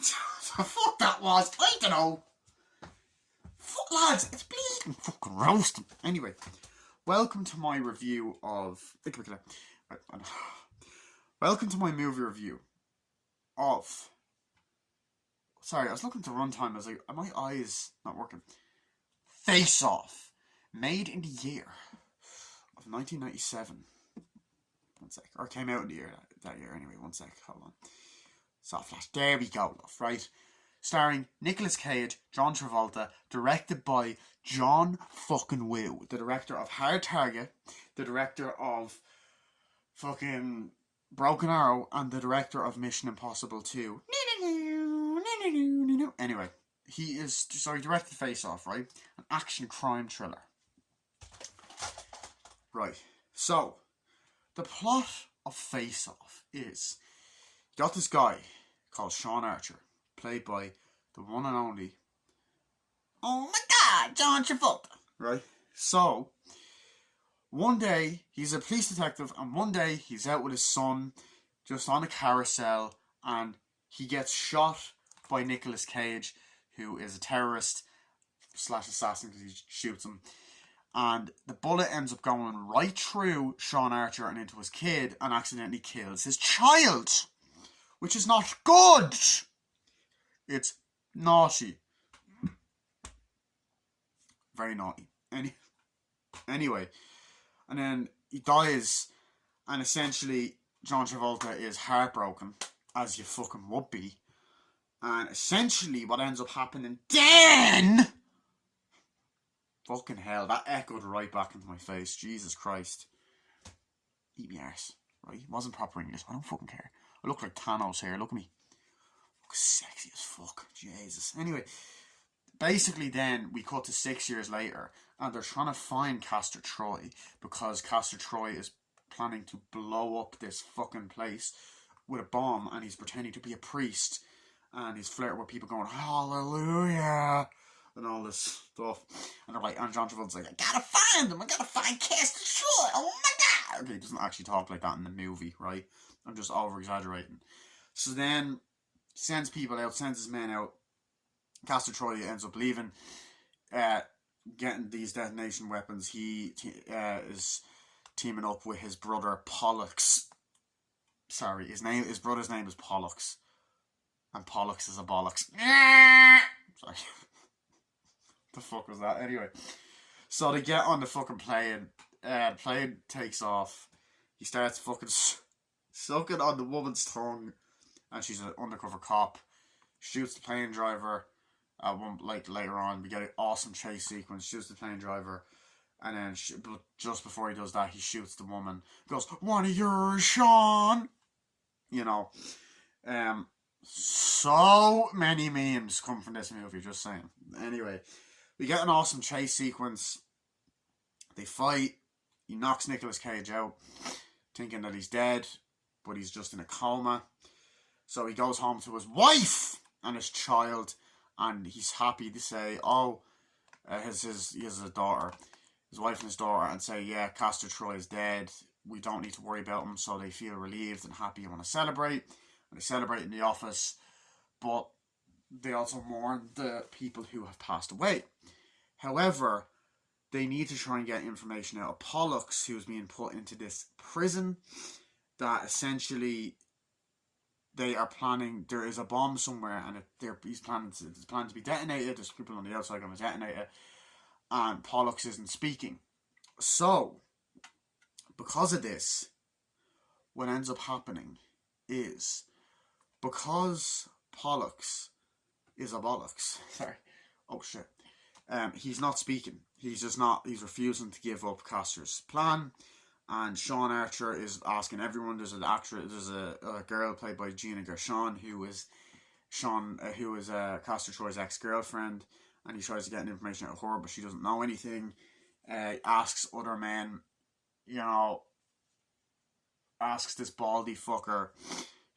Sorry. Fuck that was. I don't know. Fuck, lads, it's bleeding fucking roasting. Anyway, welcome to my review of... Welcome to my movie review of... Sorry, I was looking at the runtime. I was like, are my eyes not working? Face Off. Made in the year of 1997. One sec. Or came out in the year that year anyway. One sec. Hold on. Soft flash. There we go, love. Right. Starring Nicolas Cage, John Travolta, directed by John fucking Woo, the director of Hard Target, the director of fucking Broken Arrow, and the director of Mission Impossible 2. Anyway, he directed Face Off, right? An action crime thriller. Right. So, the plot of Face Off is, you got this guy called Sean Archer, played by the one and only, oh my god, John Travolta. Right? So, one day, he's a police detective, and one day, he's out with his son, just on a carousel, and he gets shot by Nicolas Cage, who is a terrorist / assassin because he shoots him. And the bullet ends up going right through Sean Archer and into his kid and accidentally kills his child. Which is not good. It's naughty. Very naughty. Anyway. And then he dies. And essentially, John Travolta is heartbroken. As you fucking would be. And essentially, what ends up happening then... Fucking hell, that echoed right back into my face. Jesus Christ. Eat me arse. Right? It wasn't proper English. I don't fucking care. I look like Thanos here. Look at me. I look sexy as fuck. Jesus. Anyway, basically then we cut to 6 years later and they're trying to find Castor Troy because Castor Troy is planning to blow up this fucking place with a bomb and he's pretending to be a priest and he's flirting with people going, hallelujah, and all this stuff. And they're like, and John Travolta's like, I gotta find him. I gotta find Castor Troy. Oh my god. Okay, he doesn't actually talk like that in the movie, right? I'm just over-exaggerating. So then, sends people out, sends his men out. Castor Troy ends up leaving, getting these detonation weapons. He is teaming up with his brother Pollux. Sorry, his brother's name is Pollux. And Pollux is a bollocks. Sorry. The fuck was that? Anyway. So they get on the fucking plane. Plane takes off. He starts fucking sucking on the woman's tongue. And she's an undercover cop. Shoots the plane driver. Later on, we get an awesome chase sequence. Shoots the plane driver. And then, but just before he does that, he shoots the woman. Goes, one of yours, Sean! You know. So many memes come from this movie, just saying. Anyway, we get an awesome chase sequence. They fight. He knocks Nicolas Cage out, thinking that he's dead, but he's just in a coma. So he goes home to his wife and his child, and he's happy to say, he has a daughter, his wife and his daughter, and say, yeah, Castor Troy is dead. We don't need to worry about him. So they feel relieved and happy and want to celebrate. And they celebrate in the office, but they also mourn the people who have passed away. However, they need to try and get information out of Pollux, who's being put into this prison that essentially they are planning. There is a bomb somewhere, and it's planning to be detonated. There's people on the outside going to detonate it, and Pollux isn't speaking. So, because of this, what ends up happening is, because Pollux is a bollocks. Sorry. Oh shit. He's not speaking. He's refusing to give up Castor's plan. And Sean Archer is asking everyone. There's a girl played by Gina Gershon who is Castor Troy's ex-girlfriend, and he tries to get information out of her, but she doesn't know anything. Asks other men, asks this baldy fucker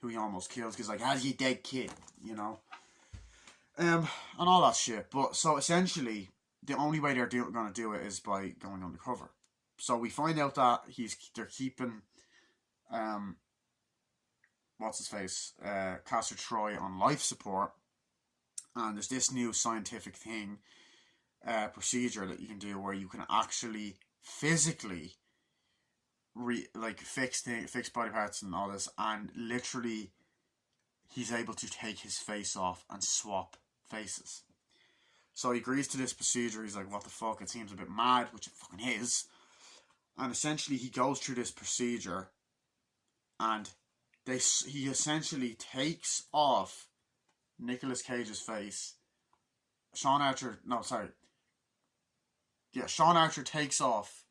who he almost kills, because like, how's your dead kid, and all that shit. But so essentially, the only way they're going to do it is by going undercover. So we find out that they're keeping what's his face, Castor Troy on life support, and there's this new scientific thing, procedure that you can do where you can actually physically fix body parts and all this, and literally he's able to take his face off and swap faces. So he agrees to this procedure. He's like, what the fuck, it seems a bit mad, which it fucking is. And essentially he goes through this procedure, and he essentially takes off Nicolas Cage's face. Sean Archer takes off,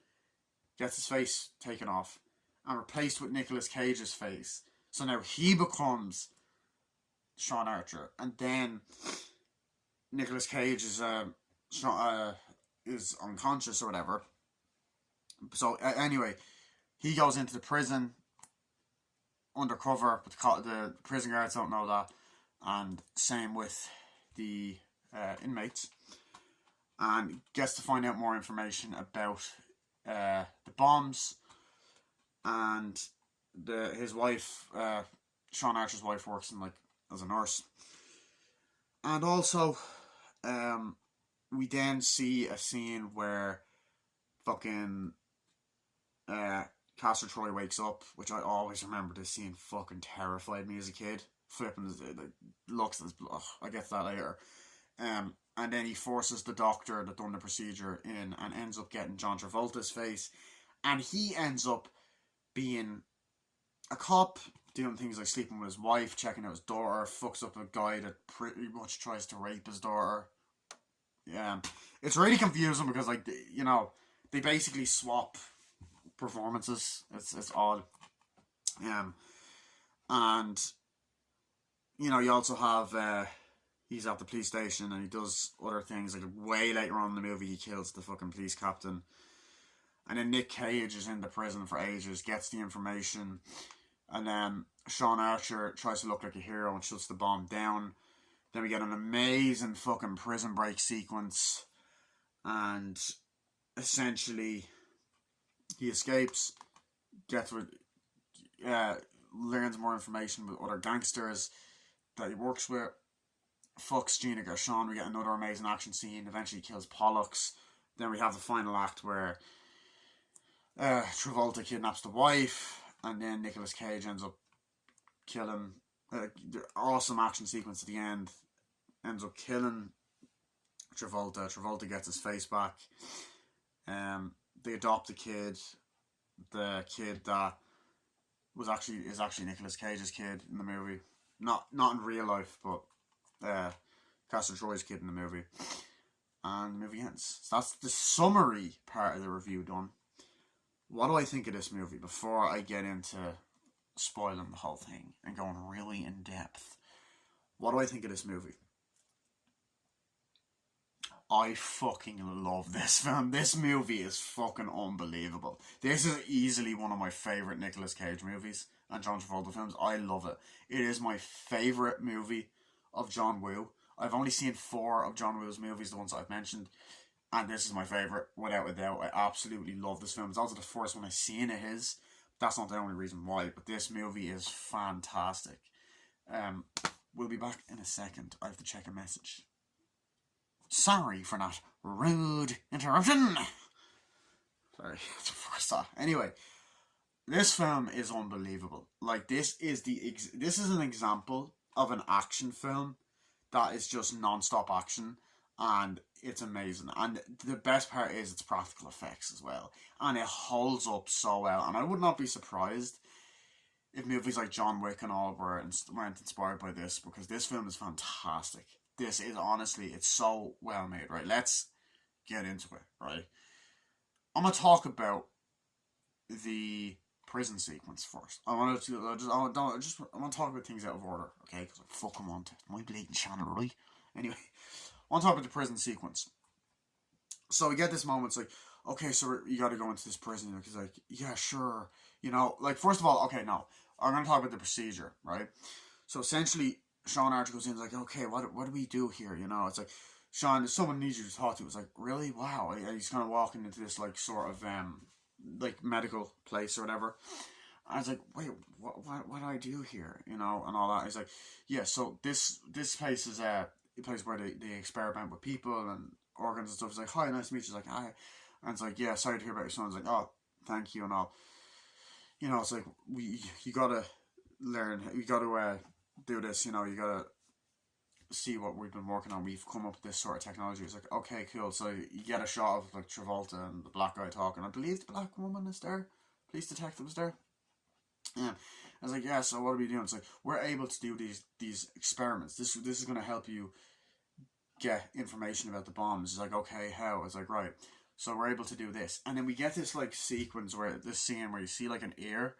gets his face taken off, and replaced with Nicolas Cage's face. So now he becomes Sean Archer, and then Nicolas Cage is unconscious or whatever. So anyway, he goes into the prison undercover, but the prison guards don't know that, and same with the inmates, and gets to find out more information about the bombs, and his wife, Sean Archer's wife, works in as a nurse, and also we then see a scene where fucking Castor Troy wakes up, which I always remember. This scene fucking terrified me as a kid. Flipping looks at his blood. I get to that later. And then he forces the doctor that done the procedure in, and ends up getting John Travolta's face, and he ends up being a cop, doing things like sleeping with his wife, checking out his daughter, fucks up a guy that pretty much tries to rape his daughter. Yeah, it's really confusing because they basically swap performances. It's odd. And you also have he's at the police station, and he does other things. Way later on in the movie, he kills the fucking police captain. And then Nick Cage is in the prison for ages, gets the information, and then Sean Archer tries to look like a hero and shuts the bomb down. Then we get an amazing fucking prison break sequence, and essentially he escapes, learns more information with other gangsters that he works with, fucks Gina Gershon. We get another amazing action scene. Eventually kills Pollux. Then we have the final act where Travolta kidnaps the wife, and then Nicolas Cage ends up killing. The awesome action sequence at the end ends up killing Travolta. Travolta gets his face back. They adopt a kid. The kid that is actually Nicolas Cage's kid in the movie. Not in real life, but Castor Troy's kid in the movie. And the movie ends. So that's the summary part of the review done. What do I think of this movie before I get into spoiling the whole thing and going really in depth? What do I think of this movie? I fucking love this film. This movie is fucking unbelievable. This is easily one of my favourite Nicolas Cage movies and John Travolta films. I love it. It is my favourite movie of John Woo. I've only seen 4 of John Woo's movies, the ones that I've mentioned, and this is my favourite, without a doubt. I absolutely love this film. It's also the first one I've seen of his. That's not the only reason why, but this movie is fantastic. We'll be back in a second. I have to check a message. Sorry for that rude interruption. Sorry, it's the first time. Anyway, this film is unbelievable. This is an example of an action film that is just non-stop action, and it's amazing. And the best part is its practical effects as well, and it holds up so well. And I would not be surprised if movies like John Wick and all weren't inspired by this, because this film is fantastic. This is honestly, it's so well made, right? Let's get into it, right? I'm gonna talk about the prison sequence first. I want to talk about things out of order, okay? Because I fucking want it. My bleeding channel, right? Anyway, I want to talk about the prison sequence. So we get this moment. It's like, okay, so you got to go into this prison. He's like, yeah, sure. First of all, okay, no, I'm gonna talk about the procedure, right? So essentially, Sean Archer goes in and is like, okay, what do we do here? It's like, Sean, someone needs you to talk to. It's like, really? Wow. And he's kind of walking into this, sort of, medical place or whatever. I was like, wait, what do I do here? You know, and all that. He's like, yeah, so this place is a place where they experiment with people and organs and stuff. He's like, hi, nice to meet you. He's like, hi. And it's like, yeah, sorry to hear about your son. He's like, oh, thank you and all. You know, it's like, you gotta learn, you gotta do this, you know, you gotta see what we've been working on. We've come up with this sort of technology. It's like, okay, cool. So you get a shot of like Travolta and the black guy talking. I believe the black woman is there. Police detective is there. Yeah. I was like, yeah, so what are we doing? It's like, we're able to do these experiments. This is going to help you get information about the bombs. It's like, okay, how? It's like, right. So we're able to do this. And then we get this like sequence where, this scene where you see like an ear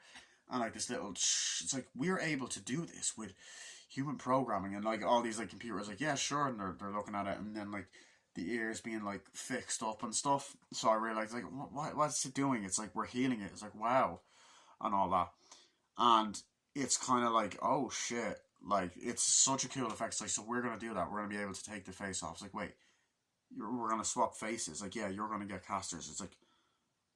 and like this little, it's like, we're able to do this with human programming. And like all these like computers like, yeah, sure. And they're looking at it. And then like the ears being like fixed up and stuff. So I realized like, what's it doing? It's like, we're healing it. It's like, wow. And all that. And it's kind of like, oh shit, like it's such a cool effect. It's like, so we're gonna do that. We're gonna be able to take the face off. It's like, wait, we're gonna swap faces. Like, yeah, you're gonna get Casters. It's like,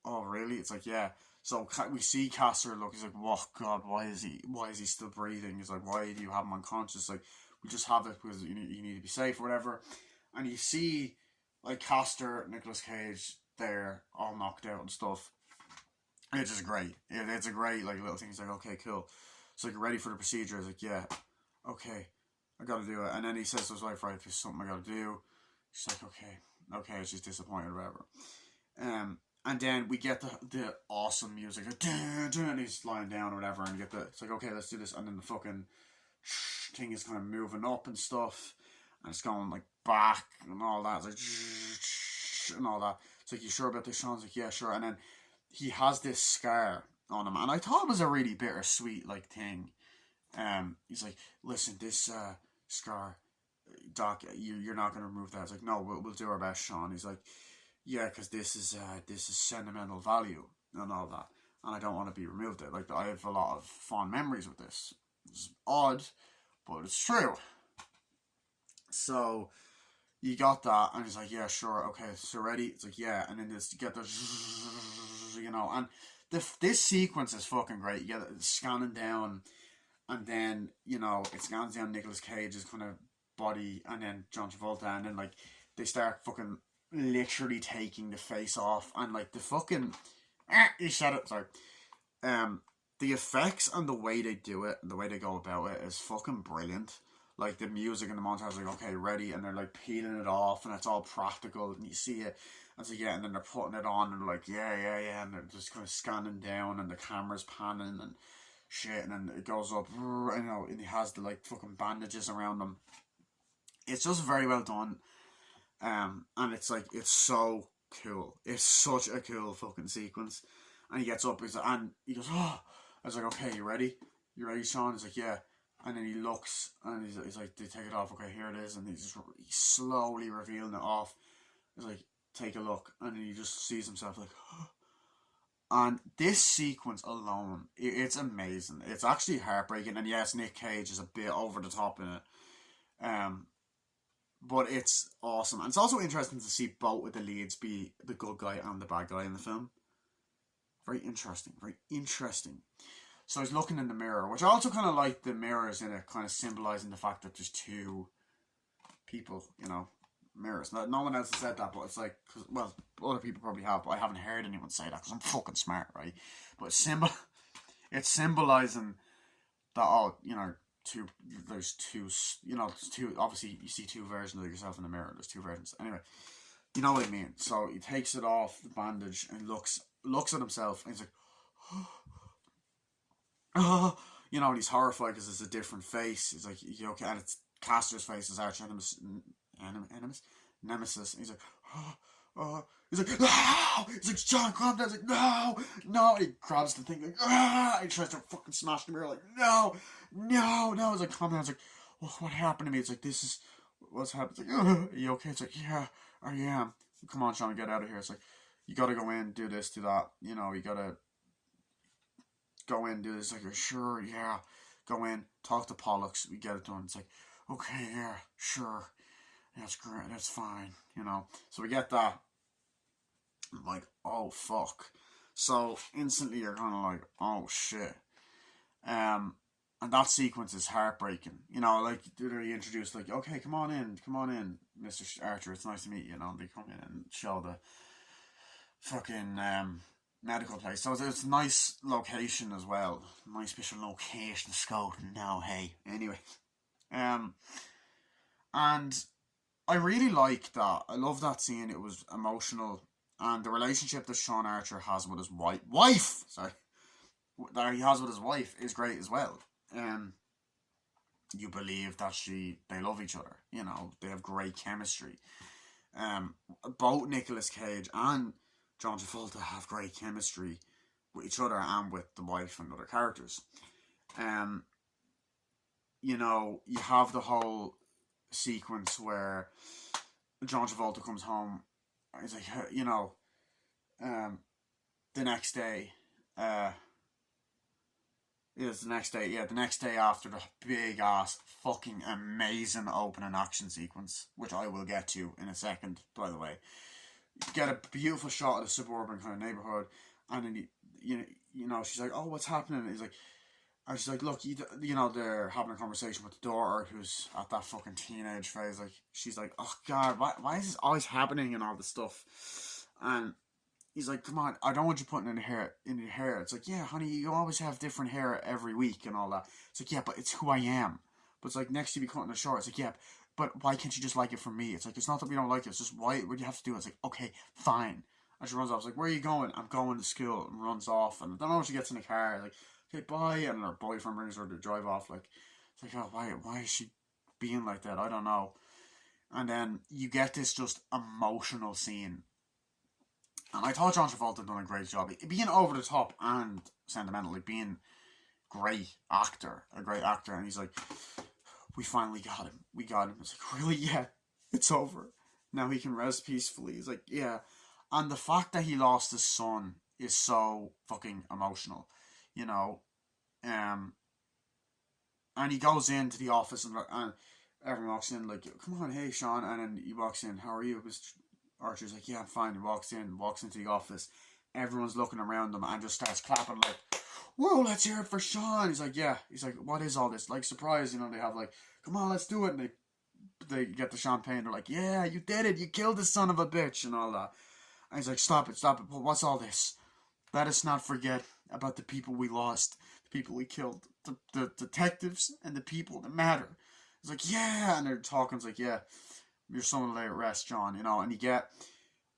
oh really? It's like, yeah. So we see Caster look. He's like, oh god, why is he still breathing? He's like, why do you have him unconscious? Like, we just have it because you need to be safe or whatever. And you see like Caster, Nicolas Cage there, all knocked out and stuff. It's just great. It's a great like little thing. He's like, okay, cool. So like, ready for the procedure? He's like, yeah, okay, I gotta do it. And then he says to his wife, right, there's something I gotta do. She's like, okay, she's disappointed or whatever. And then we get the awesome music, and he's lying down or whatever, and you get it's like, okay, let's do this. And then the fucking thing is kind of moving up and stuff, and it's going like back and all that. It's like and all that. It's like, you sure about this, Sean? It's like, yeah, sure. And then he has this scar on him, and I thought it was a really bittersweet like thing. He's like, listen, this scar, Doc, you're not gonna remove that. It's like, no, we'll do our best, Sean. He's like, yeah, because this is sentimental value and all that, and I don't want to be removed. It like, I have a lot of fond memories with this. It's odd, but it's true. So you got that, and he's like, yeah, sure, okay, so ready? It's like, yeah, and then you get the, you know, and this sequence is fucking great. You get it scanning down, and then, you know, it scans down Nicolas Cage's kind of body, and then John Travolta, and then like they start fucking literally taking the face off, and like the fucking, you said it, sorry, the effects and the way they do it, the way they go about it is fucking brilliant. Like the music and the montage, like, okay, ready, and they're like peeling it off, and it's all practical, and you see it, and so yeah, and then they're putting it on, and they're like, yeah, and they're just kind of scanning down, and the camera's panning and shit, and then it goes up, you know, and he has the like fucking bandages around them. It's just very well done, and it's like, it's so cool. It's such a cool fucking sequence, and he gets up, and he goes, oh, I was like, okay, you ready, Sean? He's like, yeah. And then he looks, and he's like, they take it off, okay, here it is, and he's slowly revealing it off. He's like, take a look, and then he just sees himself like, and this sequence alone, it's amazing. It's actually heartbreaking, and yes, Nick Cage is a bit over the top in it, but it's awesome. And it's also interesting to see both of the leads be the good guy and the bad guy in the film. Very interesting, very interesting. So he's looking in the mirror, which I also kind of like the mirrors in it, kind of symbolising the fact that there's two people, you know, mirrors. No one else has said that, but it's like, cause, well, other people probably have, but I haven't heard anyone say that because I'm fucking smart, right? But it's symbolising that, oh, you know, there's two, you know, there's two, obviously you see two versions of yourself in the mirror, there's two versions. Anyway, you know what I mean. So he takes it off, the bandage, and looks at himself, and he's like, oh, you know, and he's horrified because it's a different face. He's like, you okay? And it's Caster's face, is arch nemesis. And he's like, he's like, no! He's like, John, calm down. He's like, no. And he grabs the thing, like, he tries to fucking smash the mirror, like, no. He's like, calm down. He's like, well, what happened to me? It's like, this is what's happened. It's like, are you okay? It's like, yeah, I am. Come on, Sean, get out of here. It's like, you gotta go in, do this, do that. You know, you gotta go in, do this. Like, you're sure, yeah. Go in, talk to Pollux, we get it done. It's like, okay, yeah, sure. That's great, that's fine, you know. So we get that. I'm like, oh, fuck. So instantly you're kind of like, oh shit. And that sequence is heartbreaking. You know, like they introduced like, okay, come on in, Mr. Archer. It's nice to meet you. You know, they come in and show the fucking medical place. So it's a nice location as well. Nice special location, scouting. Now, hey, anyway, um, and I really like that. I love that scene. It was emotional, and the relationship that Sean Archer has with his wife. Sorry, that he has with his wife is great as well. You believe that they love each other. You know, they have great chemistry. Both Nicolas Cage and John Travolta have great chemistry with each other and with the wife and other characters. You know, you have the whole sequence where John Travolta comes home. He's like, you know, the next day. It's the next day. Yeah, the next day after the big ass fucking amazing opening action sequence, which I will get to in a second. By the way, you get a beautiful shot of the suburban kind of neighborhood, and then you know she's like, oh, what's happening? And he's like. And she's like, look, you know, they're having a conversation with the daughter who's at that fucking teenage phase. Like, she's like, oh, God, why is this always happening and all this stuff? And he's like, come on, I don't want you putting in your hair. It's like, yeah, honey, you always have different hair every week and all that. It's like, yeah, but it's who I am. But it's like, next you be cutting it short. It's like, yeah, but why can't you just like it from me? It's like, it's not that we don't like it. It's just, why would you have to do it? It's like, okay, fine. And she runs off. It's like, where are you going? I'm going to school. And runs off. And I don't know when she gets in the car. Like, okay, bye, and her boyfriend brings her to drive off. Like, it's like, oh, why is she being like that? I don't know. And then you get this just emotional scene, and I thought John Travolta done a great job, being over the top and sentimental, like being a great actor, and he's like, we finally got him. We got him. It's like, really? Yeah, it's over. Now he can rest peacefully. He's like, yeah, and the fact that he lost his son is so fucking emotional. You know, and he goes into the office and everyone walks in like, come on, hey Sean, and then he walks in, how are you? Mr. Archer's like, yeah, I'm fine. He walks into the office, everyone's looking around him and just starts clapping like, whoa, let's hear it for Sean. He's like, yeah. He's like, what is all this? Like, surprise, you know, they have like, come on, let's do it, and they get the champagne, they're like, yeah, you did it, you killed the son of a bitch, and all that. And he's like, stop it, what's all this? Let us not forget about the people we lost, the people we killed, the detectives and the people that matter. It's like, yeah, and they're talking. It's like, yeah, your son will lay at rest, John. You know, and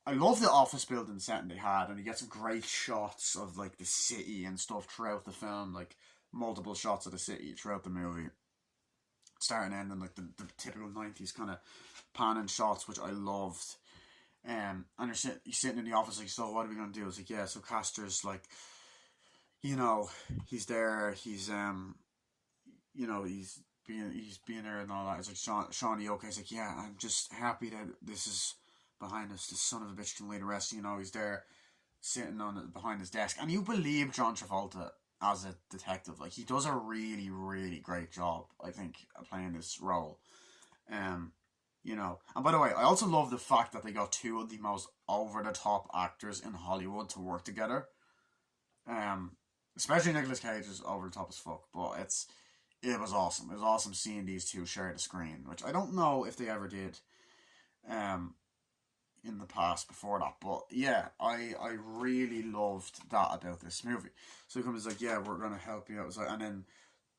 I love the office building setting they had, and you get some great shots of like the city and stuff throughout the film, like multiple shots of the city throughout the movie, starting and ending, like the typical 90s kind of panning shots, which I loved. And you're sitting in the office like, so what are we gonna do? It's like, yeah, so Castor's like, you know, he's there, he's you know, he's being there and all that. It's like, Sean, are you okay? It's like, yeah, I'm just happy that this is behind us. This son of a bitch can lay to rest. You know, he's there sitting behind his desk, and you believe John Travolta as a detective. Like, he does a really, really great job, I think, at playing this role. You know, and by the way, I also love the fact that they got two of the most over the top actors in Hollywood to work together. Especially Nicolas Cage is over the top as fuck, but it was awesome. It was awesome seeing these two share the screen, which I don't know if they ever did, in the past before that. But yeah, I really loved that about this movie. So he comes like, yeah, we're gonna help you out. And then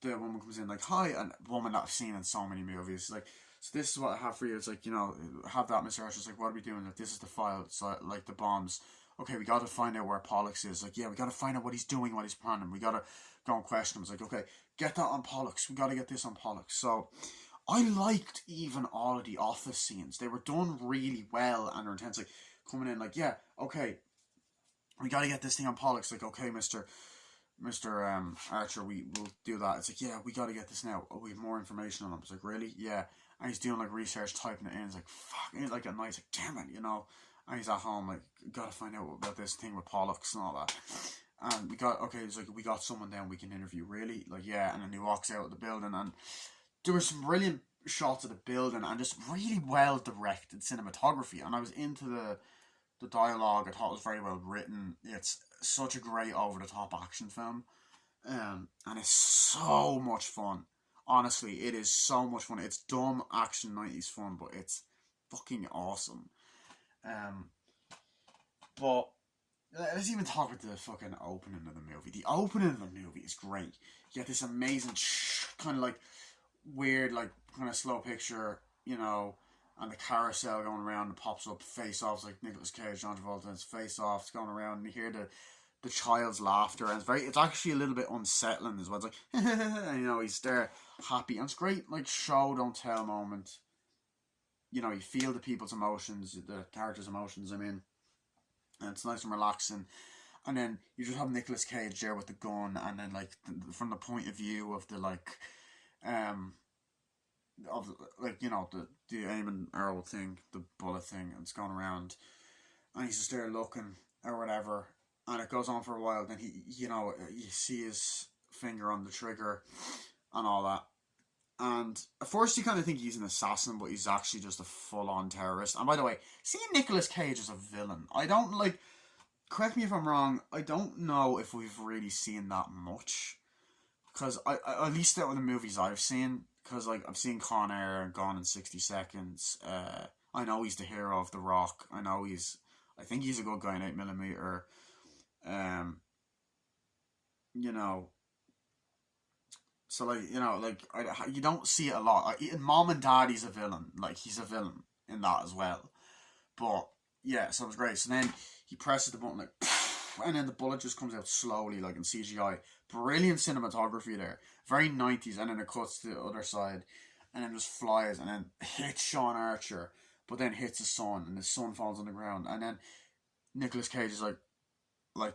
the woman comes in like, hi, and a woman that I've seen in so many movies, like, so this is what I have for you. It's like, you know, have that, Mr. Archer's like, what are we doing? Like, this is the file. So like the bombs. Okay, we got to find out where Pollux is. Like, yeah, we got to find out what he's doing, what he's planning. We got to go and question him. It's like, okay, get that on Pollux. We got to get this on Pollux. So I liked even all of the office scenes. They were done really well and they're intense. Like, coming in like, yeah, okay, we got to get this thing on Pollux. Like, okay, Mr. Archer, we will do that. It's like, yeah, we got to get this now. Oh, we have more information on him. It's like, really? Yeah. And he's doing like research, typing it in. It's like, fuck. And like at night, it's like, damn it, you know. And he's at home, like, gotta find out about this thing with Pollux and all that. And he's like, we got someone down we can interview, really? Like, yeah. And then he walks out of the building, and there were some brilliant shots of the building and just really well directed cinematography. And I was into The dialogue, I thought, was very well written. It's such a great over-the-top action film. And it's so much fun. Honestly, it is so much fun. It's dumb action 90s fun, but it's fucking awesome. Um, but let's even talk about the fucking opening of the movie. The opening of the movie is great. You get this amazing kind of like weird, like kind of slow picture, you know, and the carousel going around and pops up face offs like Nicolas Cage, John Travolta's face offs going around, and you hear the child's laughter, and it's actually a little bit unsettling as well. It's like and, you know, he's there happy, and it's great, like show don't tell moment. You know, you feel the people's emotions, the characters' emotions. I mean, and it's nice and relaxing. And then you just have Nicolas Cage there with the gun, and then like from the point of view of the like, of like, you know, the aim and arrow thing, the bullet thing, and it's going around, and he's just there looking or whatever, and it goes on for a while. Then he, you know, you see his finger on the trigger, and all that. And at first you kind of think he's an assassin, but he's actually just a full-on terrorist. And by the way, seeing Nicolas Cage as a villain, I don't like. Correct me if I'm wrong. I don't know if we've really seen that much, because I at least out of the movies I've seen, because like I've seen Con Air and Gone in 60 Seconds. I know he's the hero of The Rock. I think he's a good guy in 8mm. You know. So like, you know, like you don't see it a lot. In Mom and Dad, he's a villain. Like he's a villain in that as well. But yeah, so it was great. So then he presses the button like, and then the bullet just comes out slowly, like in CGI. Brilliant cinematography there. Very 90s, and then it cuts to the other side, and then just flies, and then hits Sean Archer, but then hits his son, and his son falls on the ground, and then Nicolas Cage is like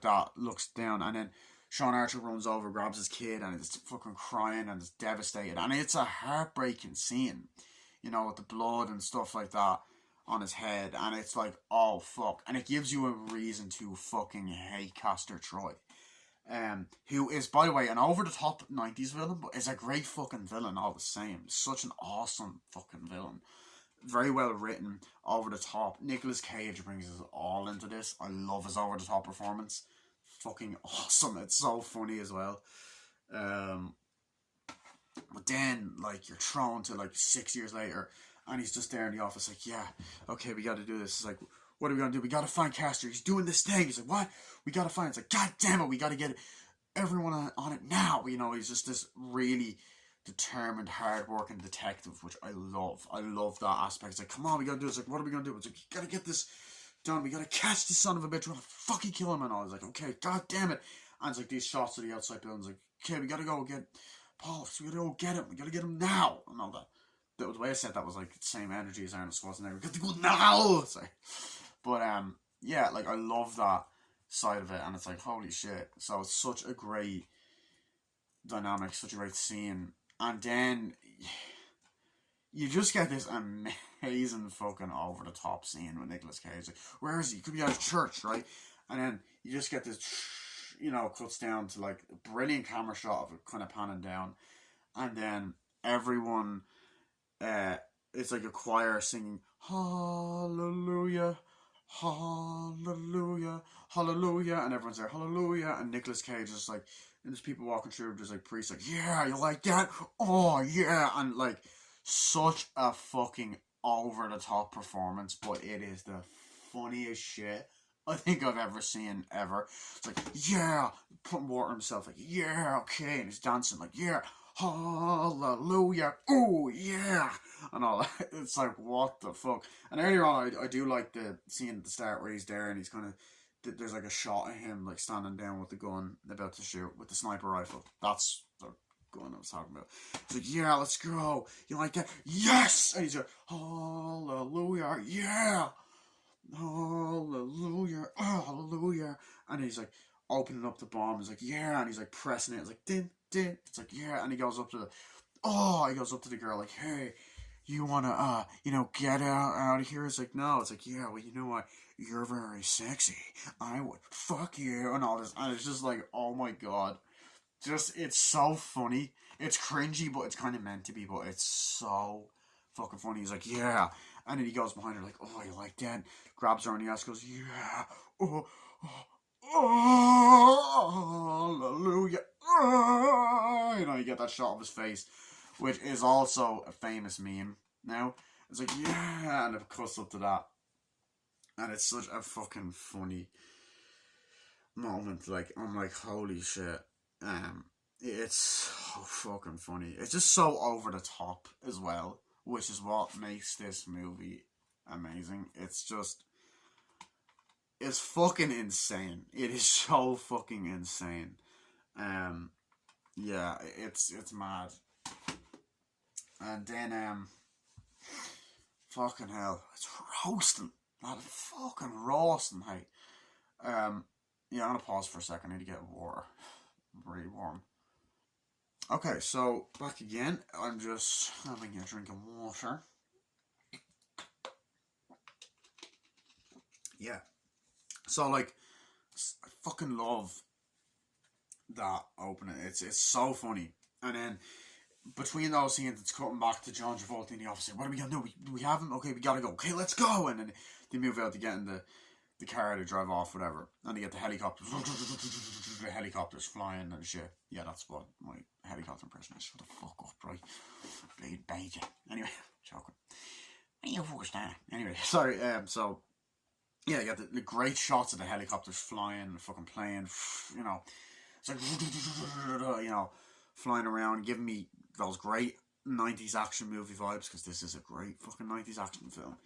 that, looks down, and then Sean Archer runs over, grabs his kid, and is fucking crying and is devastated, and it's a heartbreaking scene, you know, with the blood and stuff like that on his head, and it's like, oh fuck, and it gives you a reason to fucking hate Castor Troy, who is, by the way, an over-the-top 90s villain, but is a great fucking villain all the same. Such an awesome fucking villain. Very well written, over the top. Nicolas Cage brings us all into this. I love his over-the-top performance. Fucking awesome. It's so funny as well. But then, like, you're thrown to, like, 6 years later, and he's just there in the office, like, yeah, okay, we gotta do this. It's like, what are we gonna do? We gotta find Castor. He's doing this thing. He's like, what? We gotta find. It's like, god damn it, we gotta get everyone on it now. You know, he's just this really determined, hard-working detective, which I love. I love that aspect. It's like, come on, we gotta do this. Like, what are we gonna do? It's like, you gotta get this done. We gotta catch this son of a bitch. We're gonna fucking kill him and all. It's like, okay, god damn it. And it's like these shots of the outside buildings. Like, okay, we gotta go get Paul. So we gotta go get him. We gotta get him now. And all that. The way I said that was like the same energy as Arnold Schwarzenegger. We got to go now. Sorry. But yeah, like I love that side of it, and it's like, holy shit. So it's such a great dynamic, such a great scene, and then you just get this amazing fucking over the top scene with Nicolas Cage. Like, where is he? Could be at his church, right? And then you just get this, you know, cuts down to like a brilliant camera shot of it kind of panning down, and then everyone, it's like a choir singing hallelujah, hallelujah, hallelujah, and everyone's there, hallelujah, and Nicolas Cage is like, and there's people walking through, there's like priests like, yeah, you like that? Oh yeah, and like such a fucking over the top performance, but it is the funniest shit I think I've ever seen ever. It's like, yeah, putting water on himself, like, yeah, okay, and he's dancing like, yeah, hallelujah, oh yeah, and all that. It's like, what the fuck? And earlier on, I do like the scene at the start where he's there and he's kind of, there's like a shot of him like standing down with the gun about to shoot with the sniper rifle. That's the gun I was talking about. He's like, yeah, let's go. You like that? Yes! And he's like, hallelujah, yeah, hallelujah, oh, hallelujah. And he's like opening up the bomb. He's like, yeah, and he's like pressing it. It's like, din, din. It's like, yeah, and he goes up to the girl like, hey, you wanna you know, get out of here? It's like, no. It's like, yeah, well, you know what? You're very sexy. I would fuck you and all this. And it's just like, oh my god. Just, it's so funny. It's cringy, but it's kind of meant to be, but it's so fucking funny. He's like, yeah. And then he goes behind her like, oh, you like that? Grabs her on the ass, goes, yeah, oh, oh, hallelujah. You know, you get that shot of his face, which is also a famous meme now. It's like, yeah, and it cuts up to that. And it's such a fucking funny moment. Like, I'm like, holy shit. It's so fucking funny. It's just so over the top as well, which is what makes this movie amazing. It's fucking insane. It is so fucking insane. Yeah, it's mad. And then fucking hell, it's roasting. That fucking roasting, hey. Yeah, I'm gonna pause for a second. I need to get water. I'm really warm. Okay, so back again. I'm just having a drink of water. Yeah. So like, I fucking love that opening. It's so funny. And then between those scenes, it's cutting back to John Travolta in the office. What are we gonna do? We haven't. Okay, we gotta go. Okay, let's go. And then they move out to get in the car to drive off, whatever. And they get the helicopters. The helicopters flying and shit. Yeah, that's what my helicopter impression is. Shut the fuck up, right? Blade bait. Anyway, joking. You forced that. Anyway, sorry. So yeah, you got the great shots of the helicopters flying, the fucking plane. You know, it's like you know, flying around, giving me those great 90s action movie vibes, because this is a great fucking 90s action film.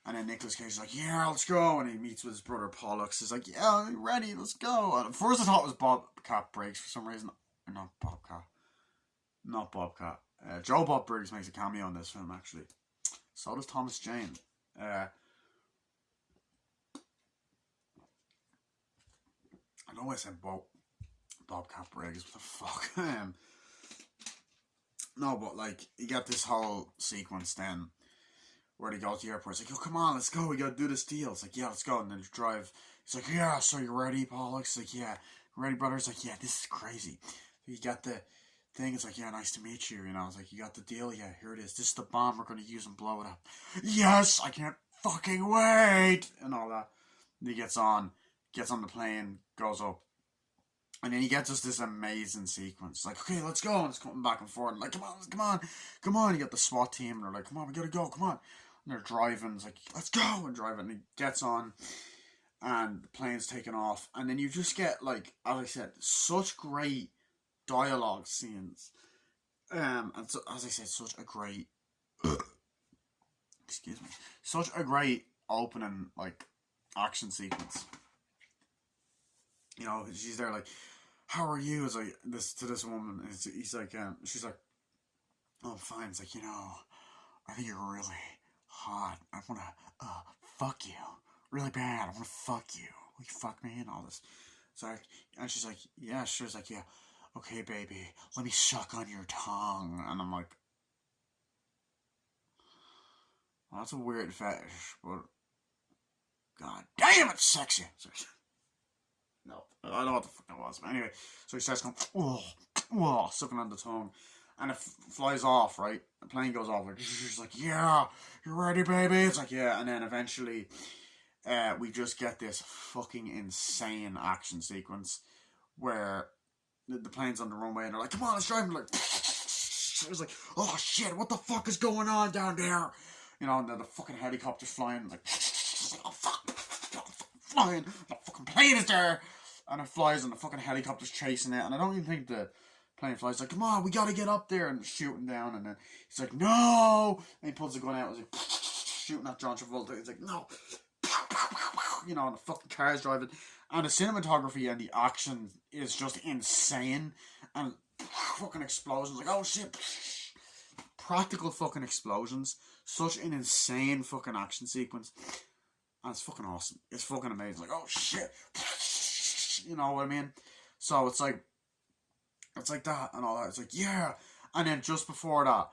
And then Nicolas Cage is like, yeah, let's go. And he meets with his brother Pollux. He's like, yeah, I'm ready, let's go. And at first I thought it was Bobcat Briggs for some reason. Not Bobcat. Not Bobcat. Joe Bob Briggs makes a cameo in this film, actually. So does Thomas Jane. I know I said Bobcat Briggs. What the fuck? No, but like, you got this whole sequence then where they go to the airport. It's like, oh, come on, let's go. We gotta do this deal. It's like, yeah, let's go. And then they drive. He's like, yeah, so you ready, Pollux? He's like, yeah. Ready, brother? He's like, yeah, this is crazy. You got the thing. It's like, yeah, nice to meet you. You know, it's like, you got the deal? Yeah, here it is. This is the bomb we're gonna use and blow it up. Yes, I can't fucking wait. And all that. And he gets on the plane, goes up. And then he gets us this amazing sequence. Like, okay, let's go. And it's coming back and forth. And like, come on. You got the SWAT team. And they're like, come on, we gotta go, come on. And they're driving. It's like, let's go. And driving. And he gets on. And the plane's taking off. And then you just get, like, as I said, such great dialogue scenes. And so, as I said, such a great... excuse me. Such a great opening, like, action sequence. You know, she's there like, how are you? It's like, this woman. He's like, she's like, oh, fine. It's like, you know, I think you're really hot. I want to fuck you really bad. I want to fuck you. Will you fuck me and all this? So and she's like, yeah, sure. It's like, yeah, okay, baby, let me suck on your tongue. And I'm like, well, that's a weird fetish, but god damn, it's sexy. Sorry. No, I don't know what the fuck that was. But anyway, so he starts going, sucking on the tongue. And it flies off, right? The plane goes off. She's like, yeah, you ready, baby? It's like, yeah. And then eventually, we just get this fucking insane action sequence where the plane's on the runway and they're like, come on, let's drive. And like, it's like, oh shit, what the fuck is going on down there? You know, and then the fucking helicopter's flying. Like, oh fuck. Flying, the fucking plane is there, and it flies, and the fucking helicopter's chasing it, and I don't even think the plane flies. Like, come on, we gotta get up there, and shooting down, and then he's like, no, and he pulls the gun out, and he's like, shooting at John Travolta. He's like, no, you know, and the fucking car's driving, and the cinematography and the action is just insane, and fucking explosions, like, oh shit, practical fucking explosions, such an insane fucking action sequence. And it's fucking awesome. It's fucking amazing. Like, oh shit. You know what I mean? So it's like that and all that. It's like, yeah. And then just before that,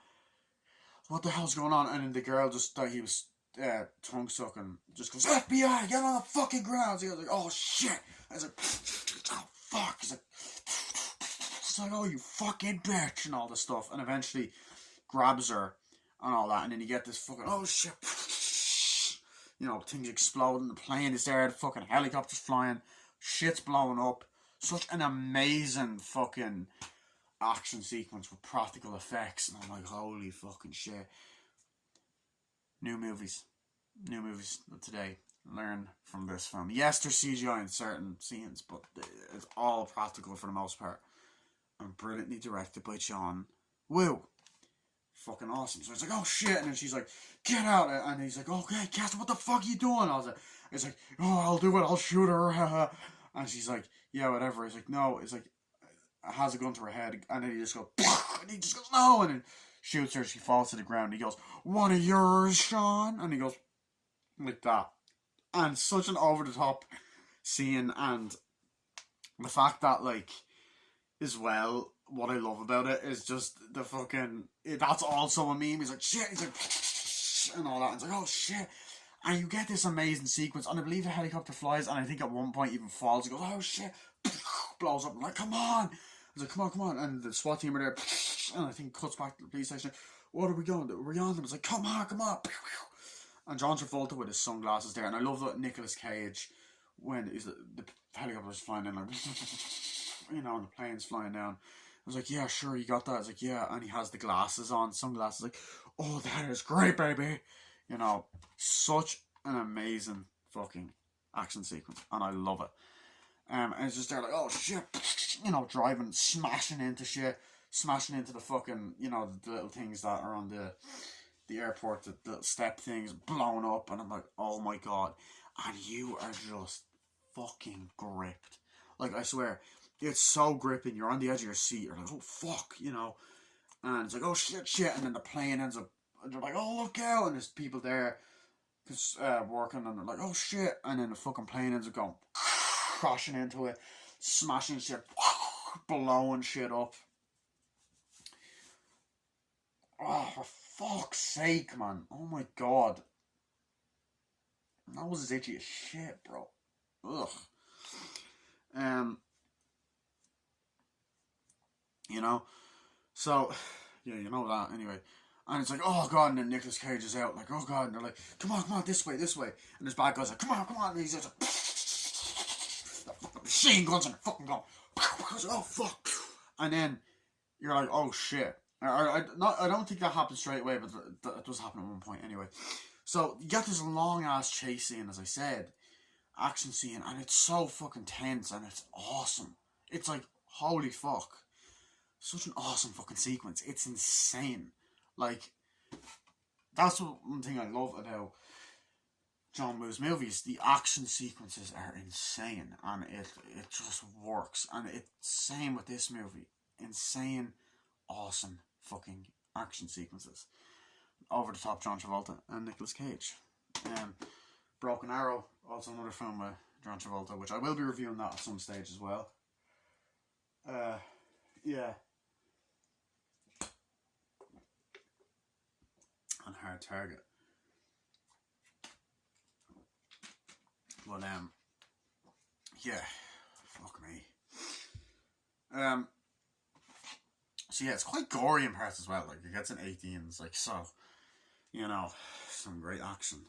what the hell's going on? And then the girl just thought he was tongue sucking. Just goes, FBI, get on the fucking ground. So he was like, oh shit. I was like, oh fuck. He's like, it's like, oh you fucking bitch and all this stuff. And eventually grabs her and all that, and then you get this fucking, oh shit, you know, things exploding, the plane is there, the fucking helicopter's flying, shit's blowing up. Such an amazing fucking action sequence with practical effects, and I'm like, holy fucking shit. New movies today learn from this film. Yes, there's CGI in certain scenes, but it's all practical for the most part, and brilliantly directed by John Woo. Fucking awesome. So it's like, oh shit, and then she's like, get out, and he's like, okay, Cassie, what the fuck are you doing? It's like, oh, I'll do it, I'll shoot her, and she's like, yeah, whatever. He's like, no, it's like, has a gun to her head, and then he just goes, and he just goes, no, and then shoots her, she falls to the ground, he goes, one of yours, Sean, and he goes, like that, and such an over-the-top scene, and the fact that, like, as well, what I love about it is just the fucking, that's also a meme, he's like, shit, he's like, and all that, and it's like, oh shit, and you get this amazing sequence, and I believe the helicopter flies, and I think at one point even falls, he goes, oh shit, blows up, I'm like, come on, he's like, come on, and the SWAT team are there, and I think cuts back to the police station, what are we going to do, we're on them, it's like, come on, and John Travolta with his sunglasses there, and I love that Nicolas Cage, when the helicopter's flying in, like, you know, and the plane's flying down, I was like, yeah, sure, you got that. I was like, yeah, and he has the glasses on, sunglasses, like, oh, that is great, baby. You know, such an amazing fucking action sequence, and I love it. And it's just there like, oh shit, you know, driving, smashing into shit, smashing into the fucking, you know, the little things that are on the airport, the little step things blowing up, and I'm like, oh my god, and you are just fucking gripped. Like, I swear, it's so gripping, you're on the edge of your seat, you're like, oh fuck, you know, and it's like, oh shit, and then the plane ends up, and they're like, oh look out, and there's people there, working, and they're like, oh shit, and then the fucking plane ends up going, crashing into it, smashing shit, blowing shit up. Oh, for fuck's sake, man, oh my god, that was itchy as shit, bro, ugh, you know, so, yeah, you know that, anyway, and it's like, oh god, and then Nicolas Cage is out, like, oh god, and they're like, come on, this way, and this bad guy's like, come on, and he's just like, the fucking machine guns and fucking going, oh fuck, and then, you're like, oh shit, I don't think that happened straight away, but that does happen at one point, anyway, so, you get this long ass chase scene, as I said, action scene, and it's so fucking tense, and it's awesome, it's like, holy fuck, such an awesome fucking sequence. It's insane. Like, that's one thing I love about John Woo's movies. The action sequences are insane, and it just works. And it's same with this movie. Insane, awesome fucking action sequences. Over the top John Travolta and Nicolas Cage. Broken Arrow, also another film with John Travolta, which I will be reviewing that at some stage as well. Yeah. And Hard Target. But yeah, fuck me. So yeah, it's quite gory in parts as well. Like, it gets an 18s, like, so, you know, some great action.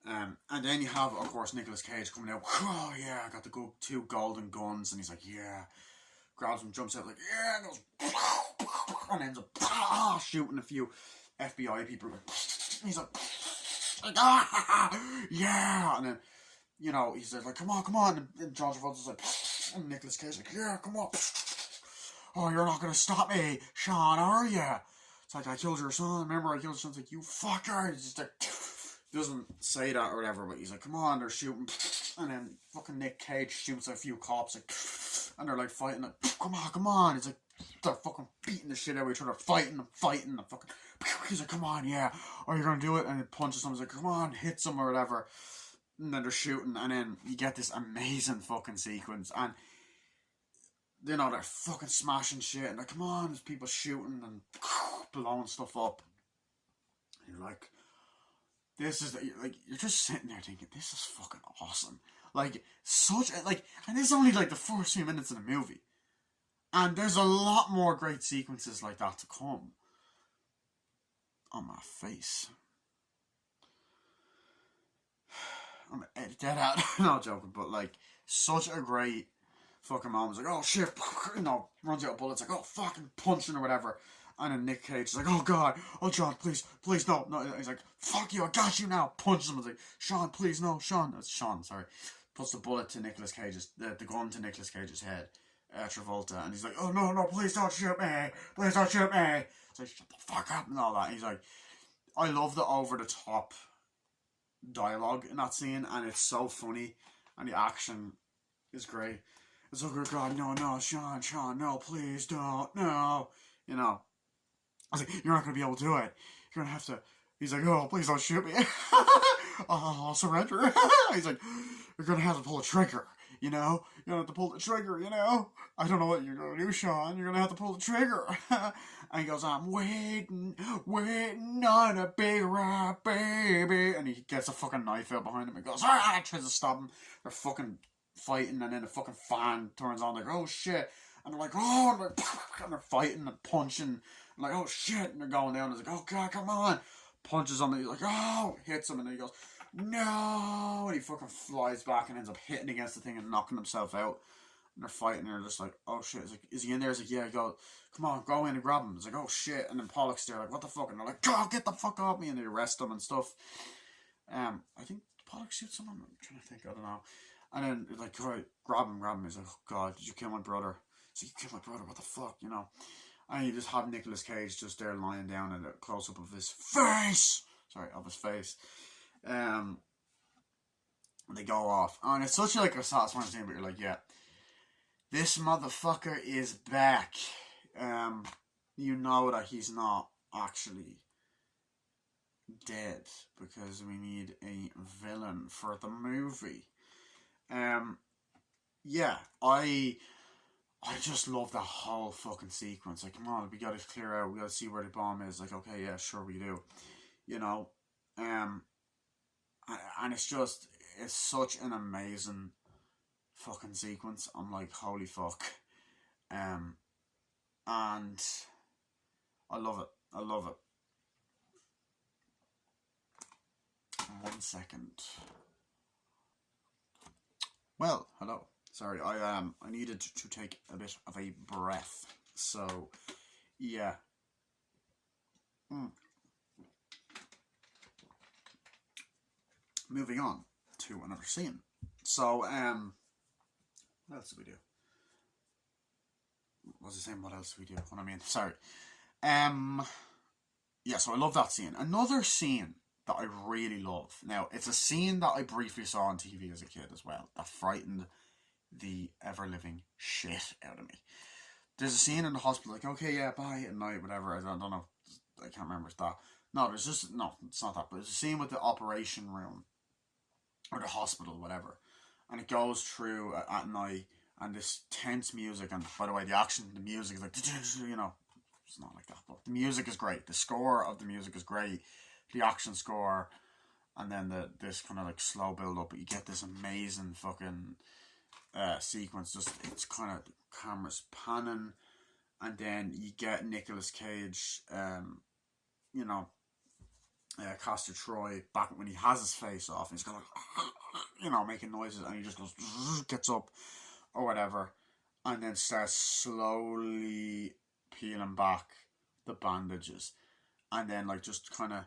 And then you have, of course, Nicolas Cage coming out. Oh yeah, I got the two golden guns, and he's like, yeah, grabs him, jumps out, like, yeah, and goes, and ends up shooting a few FBI people. He's like, yeah, and then, you know, he says like, come on, and John Travolta's like, and Nicolas Cage like, yeah, come on. Oh, you're not gonna stop me, Sean, are you? It's like, I killed your son. Remember, I killed your son. It's like, you fucker. He's just like, doesn't say that or whatever, but he's like, come on, they're shooting, and then fucking Nick Cage shoots a few cops, like, and they're like fighting, like, come on. It's like, they're fucking beating the shit out of each other, fighting, and fucking, he's like, come on, yeah, are you gonna do it? And he punches him, he's like, come on, hits him or whatever, and then they're shooting, and then you get this amazing fucking sequence, and, you know, they're fucking smashing shit, and like, come on, there's people shooting, and blowing stuff up, and you're like, this is, like, you're just sitting there thinking, this is fucking awesome, like, and this is only, like, the first few minutes of the movie, and there's a lot more great sequences like that to come. on my face. I'm gonna edit that out. Not joking, but like, such a great fucking moment. Like, oh shit, you know, runs out of bullets, like, oh fucking punching or whatever. And then Nick Cage is like, oh god, oh John, please, no. He's like, fuck you, I got you now. Punches him. He's like, Sean, please, no, Sean. It's Sean, sorry. Puts the bullet to Nicolas Cage's, the gun to Nicolas Cage's head, Travolta, and he's like, oh no, please don't shoot me. Please don't shoot me. It's like, shut the fuck up and all that. And he's like, I love the over the top dialogue in that scene, and it's so funny, and the action is great. It's like, oh god, no, Sean, no, please don't, no. You know, I was like, you're not going to be able to do it. You're going to have to. He's like, oh, please don't shoot me. I'll surrender. He's like, you're going to have to pull a trigger, you know? You're going to have to pull the trigger, you know? I don't know what you're going to do, Sean. You're going to have to pull the trigger. And he goes, I'm waiting on a big rat, baby. And he gets a fucking knife out behind him and goes, tries to stop him. They're fucking fighting, and then the fucking fan turns on, like, oh shit. And they're like, oh, and they're fighting and punching. And like, oh shit. And they're going down. He's like, oh god, come on. Punches him, and he's like, oh, hits him, and then he goes, no. And he fucking flies back and ends up hitting against the thing and knocking himself out. And they're fighting, and they're just like, oh shit. He's like, is he in there? He's like, yeah. Go, come on, go in and grab him. He's like, oh shit. And then Pollock's there, like, what the fuck? And they're like, God, get the fuck off me. And they arrest him and stuff. I think Pollock shoots someone. I'm trying to think, I don't know. And then, like, right, grab him. He's like, oh god, did you kill my brother? He's like, you killed my brother, what the fuck, you know? And you just have Nicolas Cage just there lying down in a close-up of his face. Sorry, of his face. They go off. And it's such like a satisfying scene, but you're like, yeah, this motherfucker is back. You know that he's not actually dead, because we need a villain for the movie. Yeah, I just love that whole fucking sequence. Like, come on, we gotta clear out, we gotta see where the bomb is. Like, okay, yeah, sure we do. You know? And it's just, it's such an amazing fucking sequence. I'm like, holy fuck. And I love it. 1 second. Well, hello. Sorry, I needed to take a bit of a breath. So, yeah. Moving on to another scene. So, what else did we do? What was I saying? What else did we do? What I mean? Sorry. Yeah, so I love that scene. Another scene that I really love. Now, it's a scene that I briefly saw on TV as a kid as well, that frightened the ever-living shit out of me. There's a scene in the hospital, like, okay, yeah, bye, at night, whatever, I don't know, I can't remember if that. No, it's not that, but it's a scene with the operation room, or the hospital, whatever, and it goes through at night, and this tense music, and by the way, the music is like, you know, it's not like that, but the music is great, the score of the music is great, the action score, and then this kind of like slow build up, but you get this amazing fucking sequence. Just, it's kind of, the camera's panning, and then you get Nicolas Cage, you know, Castor Troy back when he has his face off, and he's kind of like, you know, making noises, and he just goes, gets up or whatever, and then starts slowly peeling back the bandages, and then like just kind of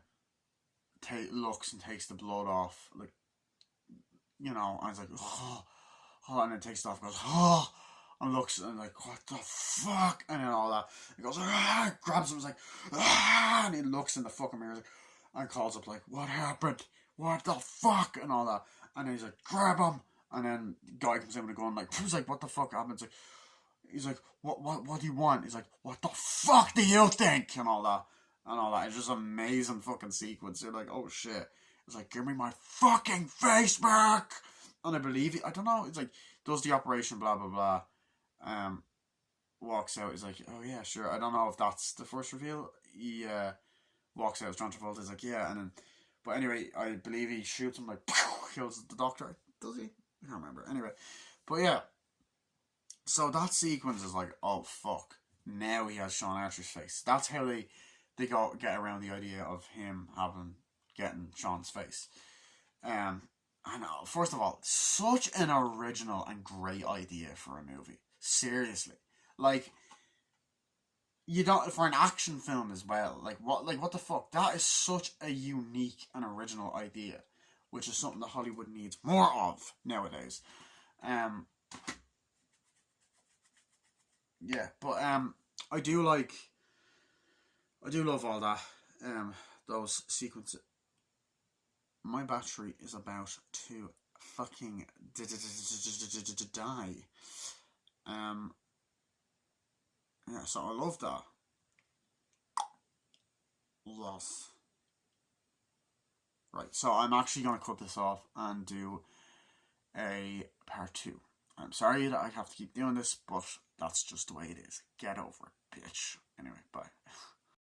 looks and takes the blood off, like, you know, and it's like, oh, and then takes it off, goes, oh, and looks, and like, what the fuck, and then all that, he goes, grabs him, he's like, and he looks in the fucking mirror, and calls up like, what happened, what the fuck, and all that, and then he's like, grab him, and then the guy comes in with a gun, like, he's like, what the fuck happened, he's like, what do you want, he's like, what the fuck do you think, and all that, it's just an amazing fucking sequence, you're like, oh shit, it's like, give me my fucking face back, and I believe it, I don't know, it's like, does the operation, blah, blah, blah, walks out, he's like, oh yeah, sure, I don't know if that's the first reveal, he, walks out as John Travolta, he's like, yeah, and then, but anyway, I believe he shoots him, like, kills the doctor, does he? I can't remember, anyway, but yeah, so that sequence is like, oh fuck, now he has Sean Archer's face, that's how they they get around the idea of him getting Sean's face. I know. First of all, such an original and great idea for a movie. Seriously, like, you don't, for an action film as well. Like what the fuck? That is such a unique and original idea, which is something that Hollywood needs more of nowadays. Yeah, but I do love all that. Those sequences. My battery is about to fucking die. Yeah, so I love that. Yes. Right, so I'm actually going to cut this off and do a part 2. I'm sorry that I have to keep doing this, but that's just the way it is. Get over it, bitch. Anyway, bye.